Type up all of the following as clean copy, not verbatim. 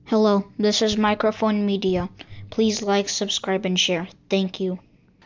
Hello, this is Microphone Media. Please like, subscribe, and share. Thank you.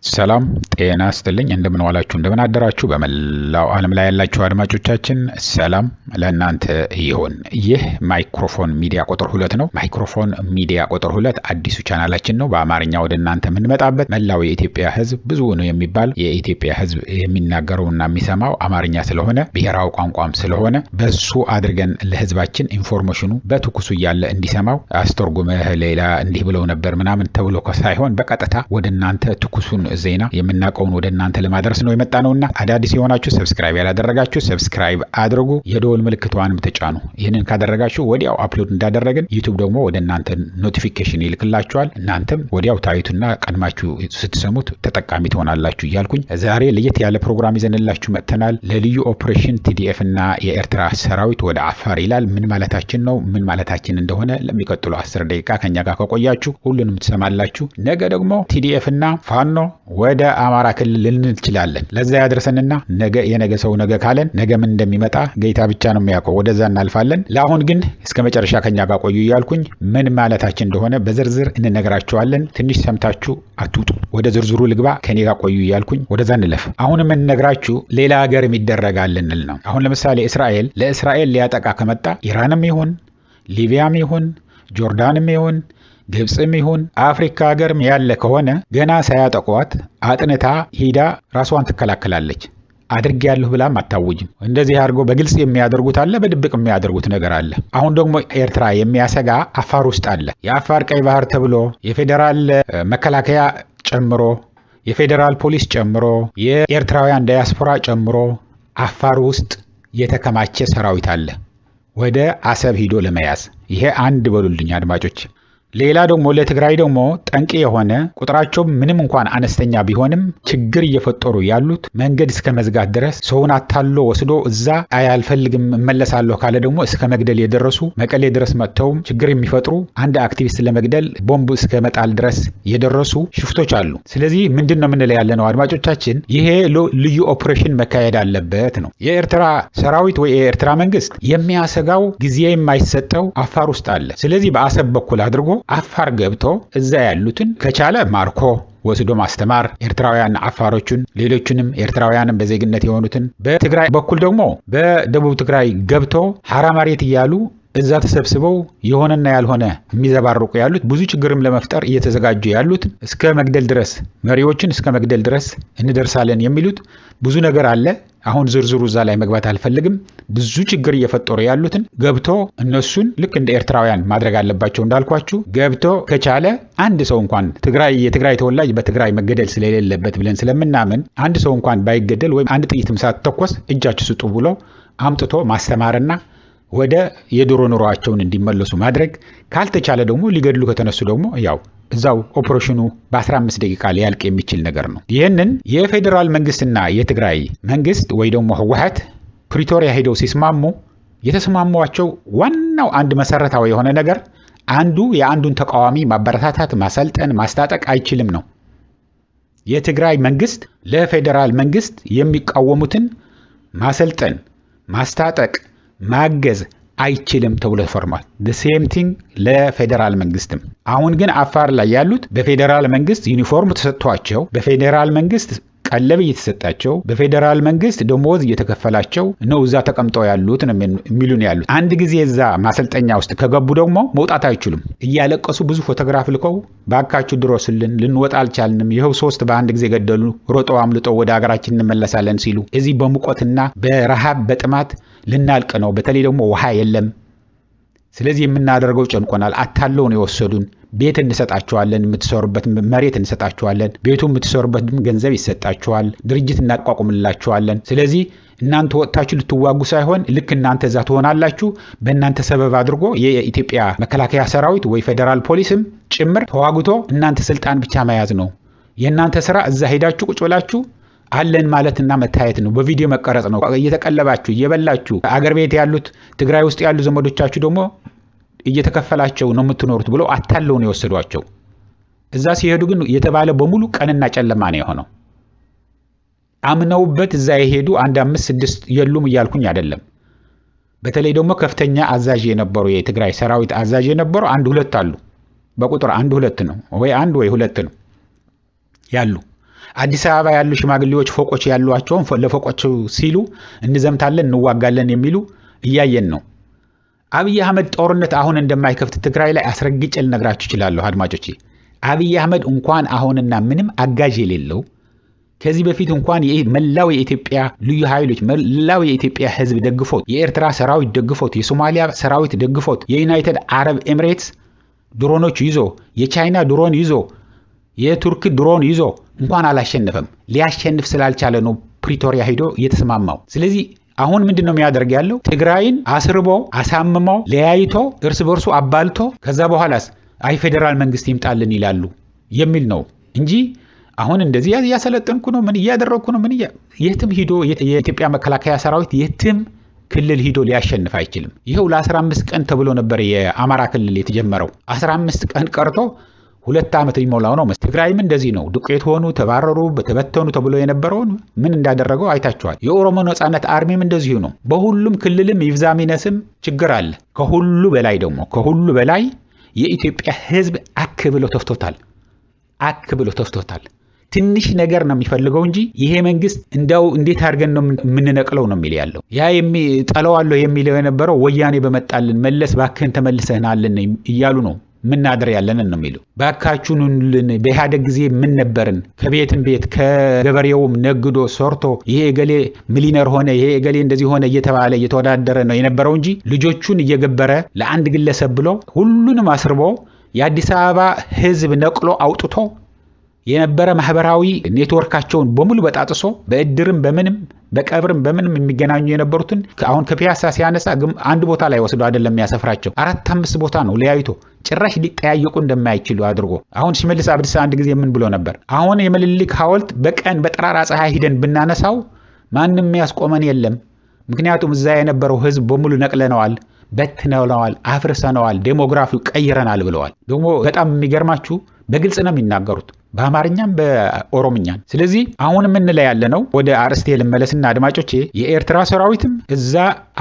ሰላም ጤና ይስጥልኝ እንደምን ዋላችሁ እንደምን አደራችሁ በመላው ዓለም ላይ ያላችሁ አድማጮቻችን ሰላም ለእናንተ ይሁን። ይህ ማይክሮፎን ሚዲያ ቁጥር 2 ነው። ማይክሮፎን ሚዲያ ቁጥር 2 አዲሱ ቻናላችን ነው። በአማርኛ ወደ እናንተ የምንመጣበት መላው የኢትዮጵያ ሕዝብ ብዙ ነው የሚባል የኢትዮጵያ ሕዝብ የሚናገረውና የሚሰማው አማርኛ ስለሆነ ብሔራዊ ቋንቋም ስለሆነ በሱ አድርገን ለሕዝባችን ኢንፎርሜሽኑ በትኩሱ ያለ እንዲሰማው አስተርጉመህ ሌላ እንዲህ ብለው ነበር ምናምን ተብሎ ሳይሆን በቀጥታ ወደ እናንተ ትኩሱን ዜና የምናቀውን ወደ እናንተ ለማድረስ ነው የመጣነውና አዳዲስ የሆናችሁ ሰብስክራይብ ያላደረጋችሁ ሰብስክራይብ አድርጉ፣ የደወል ምልክቷንም ተጫኑ። ይሄንን ካደረጋችሁ ወዲያው አፕሎድ እንዳደረግን ዩቲዩብ ደግሞ ወደ እናንተ ኖቲፊኬሽን ይልክላችኋል። እናንተም ወዲያው ታዩትና ቀድማችሁ ስትሰሙት ተጠቃሚ ትሆናላችሁ እያልኩኝ ዛሬ ለየት ያለ ፕሮግራም ይዘንላችሁ መጥተናል። ለልዩ ኦፕሬሽን ቲዲኤፍ እና የኤርትራ ሰራዊት ወደ አፋር ይላል። ምን ማለታችን ነው? ምን ማለታችን እንደሆነ ለሚቀጥሉ 10 ደቂቃ ከኛ ጋር ከቆያችሁ ሁሉንም ትሰማላችሁ። ነገ ደግሞ ቲዲኤፍ እና ፋኖ ወደ አማራ ክልል ልንችላለን። ለዛ ያድርሰንና ነገ የነገ ሰው ነገ ካለን ነገ ምን እንደሚመጣ ጌታ ብቻ ነው የሚያውቀው። ወደዛ እናልፋለን። ለአሁን ግን እስከ መጨረሻ ከኛ ጋር ቆዩ እያልኩኝ ምን ማለታችን እንደሆነ በዝርዝር እንነግራችኋለን። ትንሽ ሰምታችሁ አትውጡ። ወደ ዝርዝሩ ልግባ፣ ከኔ ጋር ቆዩ እያልኩኝ ወደዛ እንለፍ። አሁን የምንነግራችሁ ሌላ ሀገር የሚደረጋል እንል ነው። አሁን ለምሳሌ ለእስራኤል ሊያጠቃ ከመጣ ኢራንም ይሁን ሊቢያም ይሁን ጆርዳንም ይሁን ግብጽም ይሁን አፍሪካ ሀገርም ያለ ከሆነ ገና ሳያጠቋት አጥንታ ሂዳ ራስዋን ትከላከላለች። አድርጌያለሁ ብላም አታውጅም። እንደዚህ አድርጎ በግልጽ የሚያደርጉት አለ፣ በድብቅ የሚያደርጉት ነገር አለ። አሁን ደግሞ ኤርትራ የሚያሰጋ አፋር ውስጥ አለ። የአፋር ቀይ ባህር ተብሎ የፌዴራል መከላከያ ጨምሮ የፌዴራል ፖሊስ ጨምሮ የኤርትራውያን ዳያስፖራ ጨምሮ አፋር ውስጥ የተከማቸ ሰራዊት አለ ወደ አሰብ ሂዶ ለመያዝ። ይሄ አንድ በሉልኝ አድማጮች። ሌላ ደግሞ ለትግራይ ደግሞ ጠንቅ የሆነ ቁጥራቸው ምንም እንኳን አነስተኛ ቢሆንም ችግር እየፈጠሩ ያሉት መንገድ እስከ መዝጋት ድረስ ሰውን አታሎ ወስዶ እዛ አያልፈልግም እመለሳለሁ ካለ ደግሞ እስከ መግደል የደረሱ መቀሌ ድረስ መጥተው ችግር የሚፈጥሩ አንድ አክቲቪስት ለመግደል ቦምብ እስከ መጣል ድረስ የደረሱ ሽፍቶች አሉ። ስለዚህ ምንድነው ምን ላይ ያለ ነው አድማጮቻችን? ይሄ ልዩ ኦፕሬሽን መካሄድ አለበት ነው። የኤርትራ ሰራዊት ወይ የኤርትራ መንግስት የሚያሰጋው ጊዜ የማይሰጠው አፋር ውስጥ አለ። ስለዚህ በአሰብ በኩል አድርጎ አፋር ገብቶ እዛ ያሉትን ከቻለ ማርኮ ወስዶ ማስተማር ኤርትራውያን አፋሮቹን ሌሎችንም ኤርትራውያንን በዜግነት የሆኑትን በትግራይ በኩል ደግሞ በደቡብ ትግራይ ገብቶ ሐራ መሬት እያሉ እዛ ተሰብስበው የሆነና ያልሆነ የሚዘባርቁ ያሉት ብዙ ችግርም ለመፍጠር እየተዘጋጁ ያሉት እስከ መግደል ድረስ መሪዎችን እስከ መግደል ድረስ እንደርሳለን የሚሉት ብዙ ነገር አለ። አሁን ዝርዝሩ እዛ ላይ መግባት አልፈልግም። ብዙ ችግር እየፈጠሩ ያሉትን ገብቶ እነሱን ልክ እንደ ኤርትራውያን ማድረግ አለባቸው። እንዳልኳችሁ ገብቶ ከቻለ አንድ ሰው እንኳን የትግራይ ተወላጅ በትግራይ መገደል ስለሌለበት ብለን ስለምናምን አንድ ሰው እንኳን ባይገደል ወይም አንድ ጥይትም ሳትተኮስ እጃችሁ ስጡ ብሎ አምጥቶ ማስተማርና ወደ የድሮ ኑሯቸውን እንዲመለሱ ማድረግ። ካልተቻለ ደግሞ ሊገድሉ ከተነሱ ደግሞ ያው እዛው ኦፕሬሽኑ በ15 ደቂቃ ሊያልቅ የሚችል ነገር ነው። ይህንን የፌዴራል መንግስትና የትግራይ መንግስት ወይ ደግሞ ህወሓት ፕሪቶሪያ ሄደው ሲስማሙ የተስማሟቸው ዋናው አንድ መሰረታዊ የሆነ ነገር አንዱ የአንዱን ተቃዋሚ ማበረታታት፣ ማሰልጠን፣ ማስታጠቅ አይችልም ነው። የትግራይ መንግስት ለፌዴራል መንግስት የሚቃወሙትን ማሰልጠን፣ ማስታጠቅ፣ ማገዝ አይችልም ተብሎ ተፈርሟል። the same thing ለፌዴራል መንግስትም። አሁን ግን አፋር ላይ ያሉት በፌዴራል መንግስት ዩኒፎርም ተሰጥቷቸው በፌዴራል መንግስት ቀለብ እየተሰጣቸው በፌዴራል መንግስት ደሞዝ እየተከፈላቸው ነው እዛ ተቀምጠው ያሉት ነው የሚሉን ያሉት። አንድ ጊዜ እዛ ማሰልጠኛ ውስጥ ከገቡ ደግሞ መውጣት አይችሉም። እያለቀሱ ብዙ ፎቶግራፍ ልከው ባካችሁ ድረሱልን፣ ልንወጣ አልቻልንም፣ ይኸው 3 በአንድ ጊዜ ገደሉ፣ ሮጠው አምልጠው ወደ ሀገራችን እንመለሳለን ሲሉ እዚህ በሙቀትና በረሃብ በጥማት ልናልቅ ነው። በተለይ ደግሞ ውሃ የለም። ስለዚህ የምናደርገው ጨንቆናል። አታለው ነው የወሰዱን። ቤት እንሰጣቸዋለን፣ የምትሰሩበት መሬት እንሰጣቸዋለን፣ ቤቱ የምትሰሩበት ገንዘብ ይሰጣቸዋል፣ ድርጅት እናቋቁምላቸዋለን። ስለዚህ እናንተ ወጣችሁ ልትዋጉ ሳይሆን ልክ እናንተ እዛ ትሆናላችሁ። በእናንተ ሰበብ አድርጎ የኢትዮጵያ መከላከያ ሰራዊት ወይ ፌዴራል ፖሊስም ጭምር ተዋግቶ እናንተ ስልጣን ብቻ መያዝ ነው። የእናንተ ስራ እዛ ሄዳችሁ ቁጭ ብላችሁ አለን ማለትና መታየት ነው። በቪዲዮ መቀረጽ ነው። እየተቀለባችሁ እየበላችሁ አገር ቤት ያሉት ትግራይ ውስጥ ያሉ ዘመዶቻችሁ ደግሞ እየተከፈላቸው ነው የምትኖሩት ብሎ አታለው ነው የወሰዷቸው። እዛ ሲሄዱ ግን የተባለ በሙሉ ቀንና ጨለማ ነው የሆነው። አምነውበት እዛ የሄዱ 1 5 6 የሉም እያልኩኝ አይደለም። በተለይ ደግሞ ከፍተኛ አዛዥ የነበሩ የትግራይ ሰራዊት አዛዥ የነበሩ አንድ ሁለት አሉ። በቁጥር አንድ ሁለት ነው ወይ አንድ ወይ ሁለት ነው ያሉ። አዲስ አበባ ያሉ ሽማግሌዎች ፎቆች ያሏቸውን ለፎቆቹ ሲሉ እንዘምታለን እንዋጋለን የሚሉ እያየን ነው። አብይ አህመድ ጦርነት አሁን እንደማይከፍት ትግራይ ላይ አስረግጬ ልነግራችሁ እችላለሁ አድማጮቼ። አብይ አህመድ እንኳን አሁንና ምንም አጋዥ የሌለው ከዚህ በፊት እንኳን መላው የኢትዮጵያ ልዩ ኃይሎች መላው የኢትዮጵያ ህዝብ ደግፎት፣ የኤርትራ ሰራዊት ደግፎት፣ የሶማሊያ ሰራዊት ደግፎት፣ የዩናይትድ አረብ ኤሚሬትስ ድሮኖች ይዞ፣ የቻይና ድሮን ይዞ፣ የቱርክ ድሮን ይዞ እንኳን አላሸነፈም። ሊያሸንፍ ስላልቻለ ነው ፕሪቶሪያ ሄዶ እየተስማማው። ስለዚህ አሁን ምንድነው የሚያደርግ ያለው? ትግራይን አስርቦ አሳምሞ ለያይቶ እርስ በርሱ አባልቶ ከዛ በኋላስ አይ ፌደራል መንግስት ይምጣልን ይላሉ የሚል ነው እንጂ አሁን እንደዚህ ያሰለጠንኩ ነው ምን እያደረኩ ነው ምን የትም ሂዶ የኢትዮጵያ መከላከያ ሰራዊት የትም ክልል ሂዶ ሊያሸንፍ አይችልም። ይሄው ለ15 ቀን ተብሎ ነበር የአማራ ክልል የተጀመረው። 15 ቀን ቀርቶ 2 ዓመት ሊሞላው ነው። ትግራይም እንደዚህ ነው። ዱቄት ሆኑ፣ ተባረሩ፣ ተበተኑ ተብሎ የነበረውን ምን እንዳደረገው አይታችኋል። የኦሮሞ ነጻነት አርሚም እንደዚሁ ነው። በሁሉም ክልልም ይብዛሚነስም ችግር አለ። ከሁሉ በላይ የኢትዮጵያ ህዝብ አክብሎ ተፍቶታል። ትንሽ ነገር ነው የሚፈልገው እንጂ ይሄ መንግስት እንደው እንዴት አድርገን ነው የምንነቅለው ነው የሚል ያለው። ያ ጠለዋለሁ የሚለው የነበረው ወያኔ በመጣልን መለስ ባክህን ተመልሰናልን እያሉ ነው ምናደር ያለን ነው የሚለው። ባካችሁንልን በኢህአዴግ ጊዜ ምን ነበርን? ከቤትም ቤት ከገበሬውም ነግዶ ሰርቶ ይሄ ገሌ ሚሊነር ሆነ ይሄ ገሌ እንደዚህ ሆነ እየተባለ እየተወዳደረ ነው የነበረው እንጂ ልጆቹን እየገበረ ለአንድ ግለሰብ ብሎ ሁሉንም አስርቦ የአዲስ አበባ ህዝብ ነቅሎ አውጥቶ የነበረ ማህበራዊ ኔትወርካቸውን በሙሉ በጣጥሶ በእድርም በምንም በቀብርም በምንም የሚገናኙ የነበሩትን አሁን ከፒያሳ ሲያነሳ አንድ ቦታ ላይ ወስዶ አይደለም የሚያሰፍራቸው 4-5 ቦታ ነው ለያይቶ ጭራሽ ሊጠያየቁ እንደማይችሉ አድርጎ። አሁን ሽመልስ አብዲሳ አንድ ጊዜ ምን ብሎ ነበር? አሁን የምኒልክ ሐውልት በቀን በጠራራ ፀሐይ ሂደን ብናነሳው ማንንም ያስቆመን የለም። ምክንያቱም እዛ የነበረው ህዝብ በሙሉ ነቅለነዋል፣ በትነዋል፣ አፍርሰነዋል፣ ዴሞግራፊው ቀይረናል ብለዋል። ደግሞ በጣም የሚገርማችሁ በግልጽ ነው የሚናገሩት በአማርኛም በኦሮምኛም። ስለዚህ አሁን ምን ላይ ያለ ነው? ወደ አርስቴ ልመለስና አድማጮቼ የኤርትራ ሰራዊትም እዛ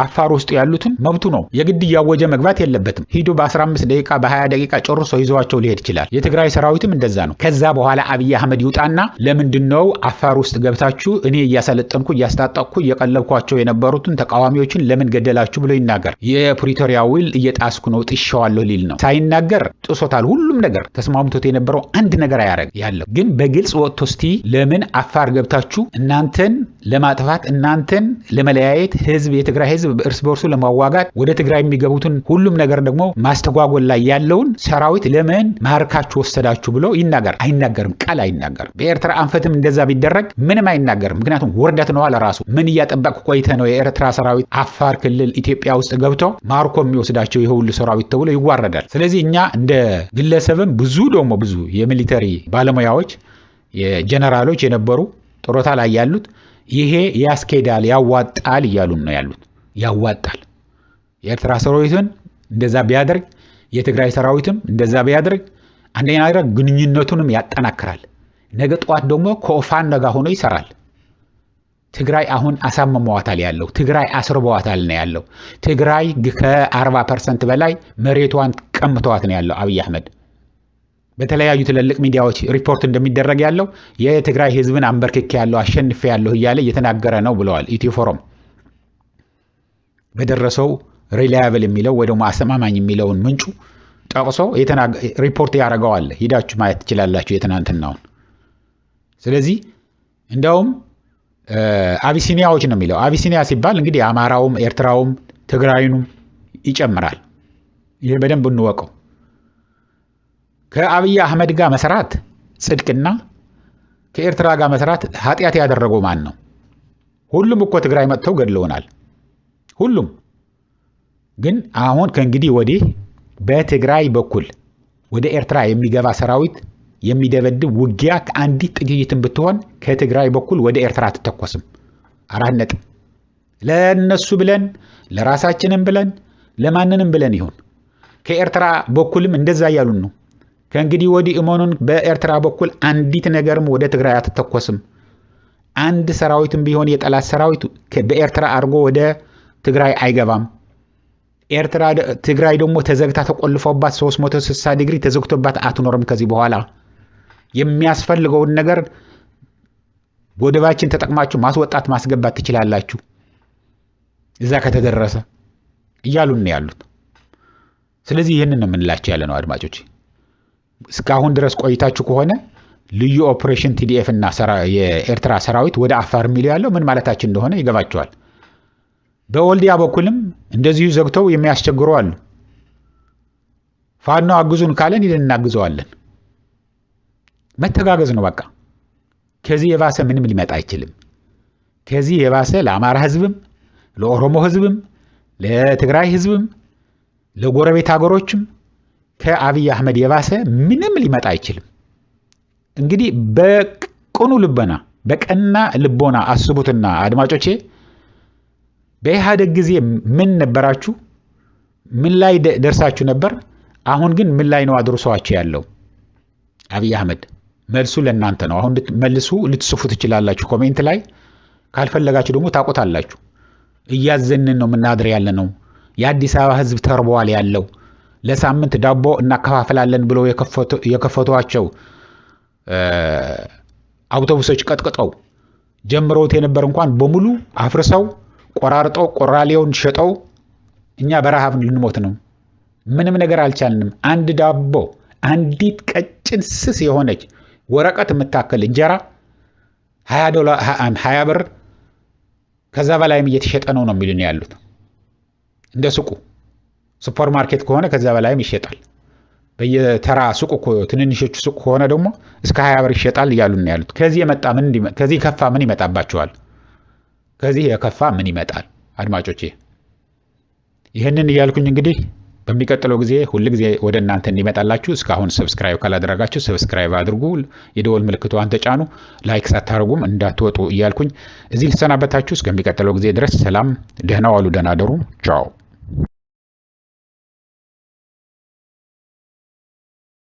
አፋር ውስጥ ያሉትን መብቱ ነው። የግድ ያወጀ መግባት የለበትም። ሂዶ በ15 ደቂቃ በ20 ደቂቃ ጨርሶ ይዘዋቸው ሊሄድ ይችላል። የትግራይ ሰራዊትም እንደዛ ነው። ከዛ በኋላ አብይ አህመድ ይውጣና ለምንድነው አፋር ውስጥ ገብታችሁ እኔ እያሰለጠንኩ እያስታጠቅኩ እየቀለብኳቸው የነበሩትን ተቃዋሚዎችን ለምን ገደላችሁ ብሎ ይናገር። የፕሪቶሪያ ውል እየጣስኩ ነው ጥሻዋለሁ ሊል ነው። ሳይናገር ጥሶታል። ሁሉም ነገር ተስማምቶት የነበረው አንድ ነገር አያረግ ያለው ግን በግልጽ ወጥቶ እስቲ ለምን አፋር ገብታችሁ እናንተን ለማጥፋት እናንተን ለመለያየት ህዝብ የትግራይ ህዝብ እርስ በርሱ ለማዋጋት ወደ ትግራይ የሚገቡትን ሁሉም ነገር ደግሞ ማስተጓጎል ላይ ያለውን ሰራዊት ለምን ማርካችሁ ወሰዳችሁ ብሎ ይናገር። አይናገርም፣ ቃል አይናገርም። በኤርትራ አንፈትም እንደዛ ቢደረግ ምንም አይናገርም። ምክንያቱም ውርደት ነው አለ ራሱ። ምን እያጠበቅ ቆይተ ነው የኤርትራ ሰራዊት አፋር ክልል ኢትዮጵያ ውስጥ ገብቶ ማርኮ የሚወስዳቸው የሁሉ ሰራዊት ተብሎ ይዋረዳል። ስለዚህ እኛ እንደ ግለሰብም ብዙ የሚሊተሪ ባለሙያዎች የጀነራሎች የነበሩ ጦሮታ ላይ ያሉት ይሄ ያስኬዳል ያዋጣል እያሉን ነው ያሉት። ያዋጣል የኤርትራ ሰራዊትን እንደዛ ቢያደርግ የትግራይ ሰራዊትም እንደዛ ቢያደርግ አንደኛ ነገር ግንኙነቱንም ያጠናክራል። ነገ ጧት ደግሞ ከኦፋን ጋር ሆኖ ይሰራል። ትግራይ አሁን አሳምመዋታል ያለው ትግራይ አስርበዋታል ነው ያለው። ትግራይ ከ40% በላይ መሬቷን ቀምተዋት ነው ያለው አብይ አህመድ። በተለያዩ ትልልቅ ሚዲያዎች ሪፖርት እንደሚደረግ ያለው የትግራይ ህዝብን አንበርክኬ ያለው አሸንፌ ያለው እያለ እየተናገረ ነው ብለዋል። ኢትዮ ፎረም በደረሰው ሪላያብል የሚለው ወይ ደግሞ አስተማማኝ የሚለውን ምንጩ ጠቅሶ ሪፖርት ያደርገዋል። ሂዳችሁ ማየት ትችላላችሁ የትናንትናውን። ስለዚህ እንደውም አቢሲኒያዎች ነው የሚለው። አቢሲኒያ ሲባል እንግዲህ አማራውም ኤርትራውም ትግራይኑም ይጨምራል። ይሄ በደንብ እንወቀው። ከአብይ አህመድ ጋር መስራት ጽድቅና ከኤርትራ ጋር መስራት ኃጢአት ያደረገው ማን ነው? ሁሉም እኮ ትግራይ መጥተው ገድለውናል። ሁሉም ግን አሁን ከእንግዲህ ወዲህ በትግራይ በኩል ወደ ኤርትራ የሚገባ ሰራዊት የሚደበድብ ውጊያ ከአንዲት ጥይትም ብትሆን ከትግራይ በኩል ወደ ኤርትራ አትተኮስም። 4 ነጥብ። ለነሱ ብለን ለራሳችንም ብለን ለማንንም ብለን ይሁን ከኤርትራ በኩልም እንደዛ ያሉን ነው። ከእንግዲህ ወዲህ እመኑን በኤርትራ በኩል አንዲት ነገርም ወደ ትግራይ አትተኮስም። አንድ ሰራዊትም ቢሆን የጠላት ሰራዊት በኤርትራ አድርጎ ወደ ትግራይ አይገባም። ኤርትራ ትግራይ ደግሞ ተዘግታ ተቆልፎባት 360 ዲግሪ ተዘግቶባት አትኖርም ከዚህ በኋላ የሚያስፈልገውን ነገር ወደባችን ተጠቅማችሁ ማስወጣት ማስገባት ትችላላችሁ እዛ ከተደረሰ እያሉን ነው ያሉት። ስለዚህ ይሄንን ነው የምንላችሁ ያለ ነው አድማጮች። እስካሁን ድረስ ቆይታችሁ ከሆነ ልዩ ኦፕሬሽን ቲዲኤፍ እና የኤርትራ ሰራዊት ወደ አፋር ሚሊዮ ያለው ምን ማለታችን እንደሆነ ይገባቸዋል። በወልዲያ በኩልም እንደዚሁ ዘግተው የሚያስቸግሩ አሉ። ፋኖ አግዙን ካለን ይልን እናግዘዋለን። መተጋገዝ ነው በቃ። ከዚህ የባሰ ምንም ሊመጣ አይችልም። ከዚህ የባሰ ለአማራ ህዝብም ለኦሮሞ ህዝብም ለትግራይ ህዝብም ለጎረቤት ሀገሮችም ከአብይ አህመድ የባሰ ምንም ሊመጣ አይችልም። እንግዲህ በቅኑ ልቦና በቀና ልቦና አስቡትና አድማጮቼ በኢህአዴግ ጊዜ ምን ነበራችሁ? ምን ላይ ደርሳችሁ ነበር? አሁን ግን ምን ላይ ነው አድርሷችሁ ያለው አብይ አህመድ? መልሱ ለእናንተ ነው። አሁን መልሱ ልትጽፉ ትችላላችሁ ኮሜንት ላይ። ካልፈለጋችሁ ደግሞ ታቆታላችሁ። እያዘንን ነው ምናድር ያለ ነው። የአዲስ አበባ ህዝብ ተርቧል ያለው ለሳምንት ዳቦ እናከፋፍላለን ብለው የከፈቷቸው አውቶቡሶች ቀጥቅጠው ጀምረውት የነበር እንኳን በሙሉ አፍርሰው ቆራርጠው ቆራሌውን ሸጠው እኛ በረሃብ ልንሞት ነው። ምንም ነገር አልቻልንም። አንድ ዳቦ አንዲት ቀጭን ስስ የሆነች ወረቀት የምታከል እንጀራ $20 ብር ከዛ በላይም እየተሸጠ ነው የሚሉን ያሉት። እንደ ሱቁ ሱፐር ማርኬት ከሆነ ከዛ በላይም ይሸጣል። በየተራ ሱቁ ትንንሾቹ ሱቅ ከሆነ ደግሞ እስከ 20 ብር ይሸጣል እያሉን ያሉት። ከዚህ ከፋ ምን ይመጣባቸዋል? ከዚህ የከፋ ምን ይመጣል? አድማጮቼ ይሄንን እያልኩኝ እንግዲህ በሚቀጥለው ጊዜ ሁሉ ጊዜ ወደ እናንተ እንዲመጣላችሁ እስካሁን ሰብስክራይብ ካላደረጋችሁ ሰብስክራይብ አድርጉ፣ የደወል ምልክቷን ተጫኑ፣ ላይክ ሳታረጉም እንዳትወጡ እያልኩኝ እዚህ ልሰናበታችሁ። እስከሚቀጥለው ጊዜ ድረስ ሰላም፣ ደህና ዋሉ፣ ደህና ደሩ። ቻው።